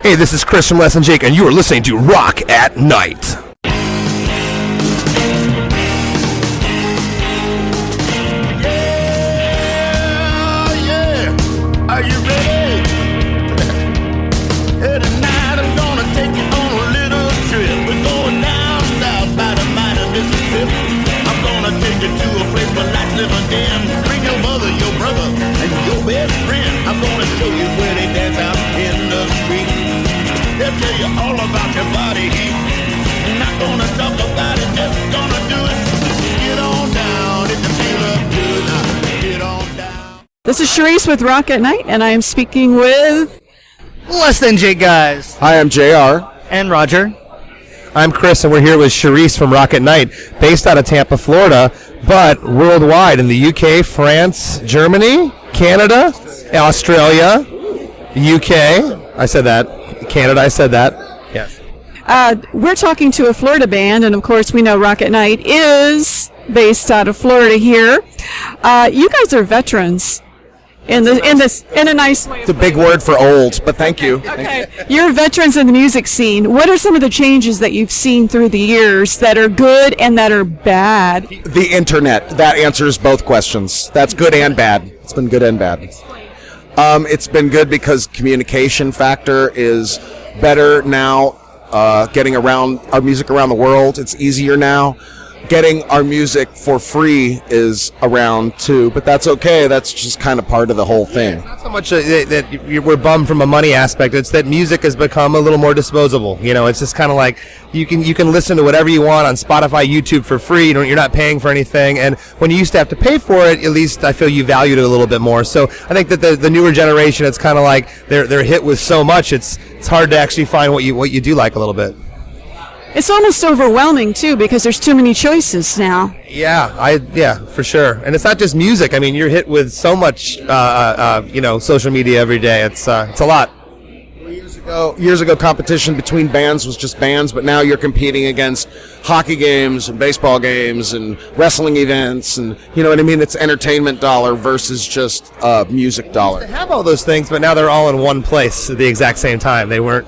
Hey, this is Chris from Less Than Jake, and you are listening to Rock at Night. Are you ready? Hey, tonight I'm gonna take you on a little trip. We're going down south by the mighty Mississippi. I'm gonna take you to a place where lights never dim. Bring your mother, your brother, and your best friend. I'm gonna show you where they dance out in the street. They'll tell you all about your body heat. Not gonna talk about it, just gonna do it. Get on down if you feel up good. Get on down. This is Charisse with Rock at Night, and I am speaking with... Less Than Jake guys. Hi, I'm JR. And Roger. I'm Chris, and we're here with Charisse from Rock at Night, based out of Tampa, Florida, but worldwide in the UK, France, Germany, Canada, Australia, UK. I said that. Canada, I said that. Yes. We're talking to a Florida band, and of course we know Rock at Night is based out of Florida here. You guys are veterans in a nice way. It's a big word for old, but thank you. Okay, you're veterans in the music scene. What are some of the changes that you've seen through the years that are good and that are bad? The internet, that answers both questions. That's good and bad. It's been good and bad. It's been good because communication factor is better now. Getting around our music around the world, it's easier now. Getting our music for free is around too, but that's okay. That's just kind of part of the whole thing. It's not so much that we're bummed from a money aspect. It's that music has become a little more disposable. You know, it's just kind of like you can listen to whatever you want on Spotify, YouTube for free. You're not paying for anything. And when you used to have to pay for it, at least I feel you valued it a little bit more. So I think that the newer generation, it's kind of like they're hit with so much. It's hard to actually find what you do like a little bit. It's almost overwhelming too because there's too many choices now. Yeah, for sure. And it's not just music. I mean, you're hit with so much, social media every day. It's a lot. Years ago, competition between bands was just bands, but now you're competing against hockey games and baseball games and wrestling events, and you know what I mean? It's entertainment dollar versus just music dollar. They have all those things, but now they're all in one place at the exact same time. They weren't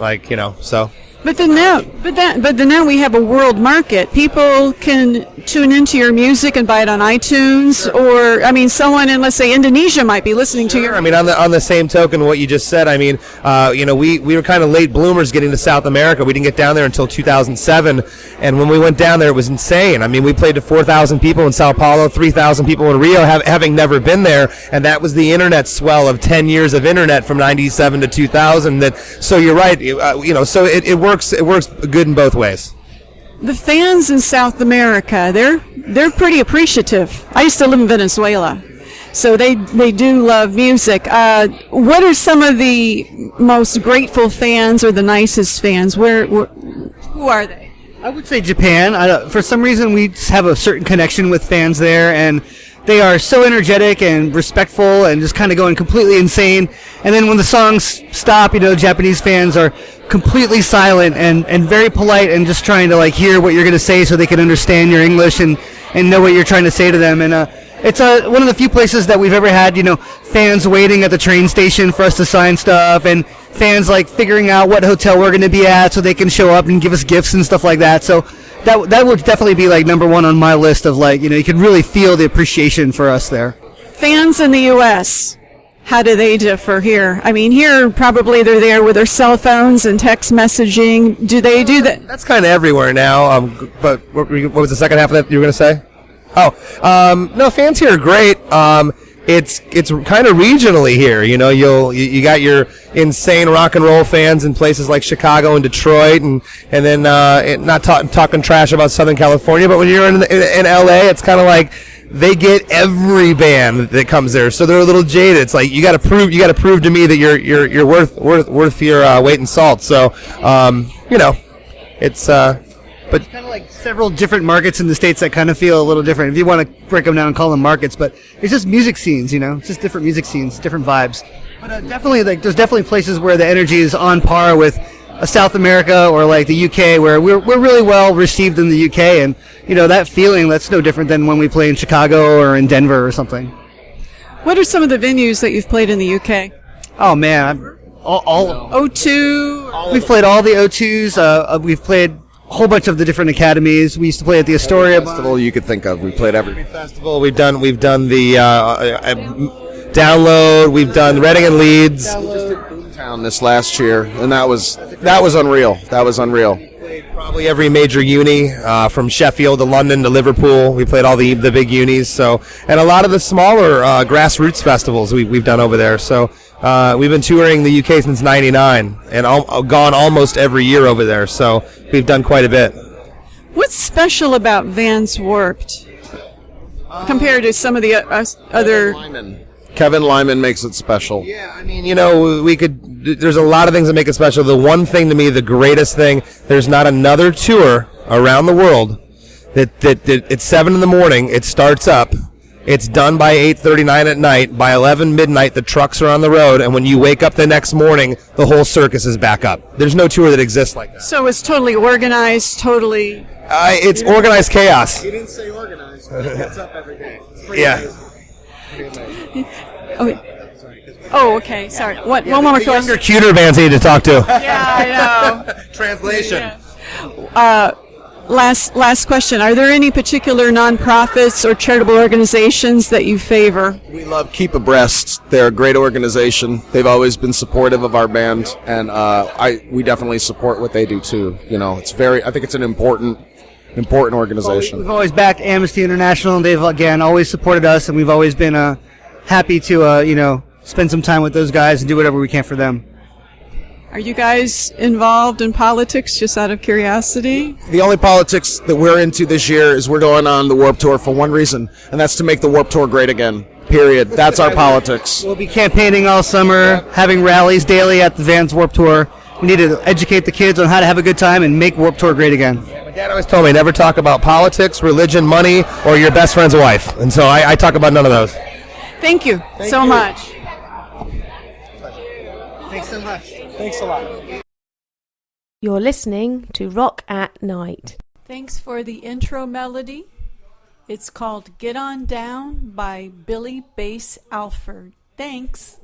so. But then now we have a world market. People can tune into your music and buy it on iTunes, or someone in, let's say, Indonesia might be listening to your. I mean, on the same token, what you just said. I mean, we were kind of late bloomers getting to South America. We didn't get down there until 2007, and when we went down there, it was insane. I mean, we played to 4,000 people in Sao Paulo, 3,000 people in Rio, having never been there, and that was the internet swell of 10 years of internet from '97 to 2000. So you're right. So it works. It works good in both ways. The fans in South America, they're pretty appreciative. I used to live in Venezuela, so they do love music. What are some of the most grateful fans or the nicest fans? Who are they? I would say Japan. For some reason, we just have a certain connection with fans there, and they are so energetic and respectful and just kind of going completely insane. And then when the songs stop, Japanese fans are completely silent and very polite and just trying to hear what you're going to say so they can understand your English and know what you're trying to say to them. And it's one of the few places that we've ever had, fans waiting at the train station for us to sign stuff, and fans figuring out what hotel we're going to be at so they can show up and give us gifts and stuff like that. So that would definitely be number one on my list of you can really feel the appreciation for us there. Fans in the U.S., how do they differ here? I mean, here probably they're there with their cell phones and text messaging. Do they do that? That's kind of everywhere now. But what was the second half of that you were going to say? No, fans here are great. It's kind of regionally here. You got your insane rock and roll fans in places like Chicago and Detroit, and then not talking trash about Southern California. But when you're in LA, it's kind of like they get every band that comes there, so they're a little jaded. It's like you got to prove to me that you're worth your weight in salt. So it's. But it's kind of like several different markets in the States that kind of feel a little different. If you want to break them down and call them markets, but it's just music scenes, It's just different music scenes, different vibes. But definitely, there's definitely places where the energy is on par with South America or the UK, where we're really well received in the UK, and that feeling, that's no different than when we play in Chicago or in Denver or something. What are some of the venues that you've played in the UK? Oh man, all O2. we've played all the O2s. We've played a whole bunch of the different academies. We used to play at the Astoria Festival you could think of. We played every Festival. We've done the Download. We've done Reading and Leeds. town this last year, and that was unreal. That was unreal. Probably every major uni, from Sheffield to London to Liverpool. We played all the big unis. So, and a lot of the smaller grassroots festivals we've done over there. So we've been touring the UK since '99 and gone almost every year over there. So we've done quite a bit. What's special about Vans Warped compared to some of the other? Kevin Lyman makes it special. Yeah, I mean, there's a lot of things that make it special. The one thing to me, the greatest thing, there's not another tour around the world that it's 7 in the morning, it starts up, it's done by 8:39 at night, by 11 midnight the trucks are on the road, and when you wake up the next morning, the whole circus is back up. There's no tour that exists like that. So it's totally organized, totally... It's organized chaos. He didn't say organized, but he gets up every day. Yeah. Oh, okay. Sorry. One more The question. younger, cuter bands need to talk to. Yeah, I know. Translation. Last question. Are there any particular nonprofits or charitable organizations that you favor? We love Keep Abreast. They're a great organization. They've always been supportive of our band, and we definitely support what they do too. I think it's an important organization. We've always backed Amnesty International, and they've again always supported us, and we've always been happy to spend some time with those guys and do whatever we can for them. Are you guys involved in politics, just out of curiosity? The only politics that we're into this year is we're going on the Warped Tour for one reason, and that's to make the Warped Tour great again. Period. That's our politics. We'll be campaigning all summer, having rallies daily at the Vans Warped Tour. We need to educate the kids on how to have a good time and make Warped Tour great again. My dad always told me never talk about politics, religion, money, or your best friend's wife. And so I talk about none of those. Thank you so much. Thanks so much. Thanks a lot. You're listening to Rock at Night. Thanks for the intro melody. It's called Get On Down by Billy Bass Alford. Thanks.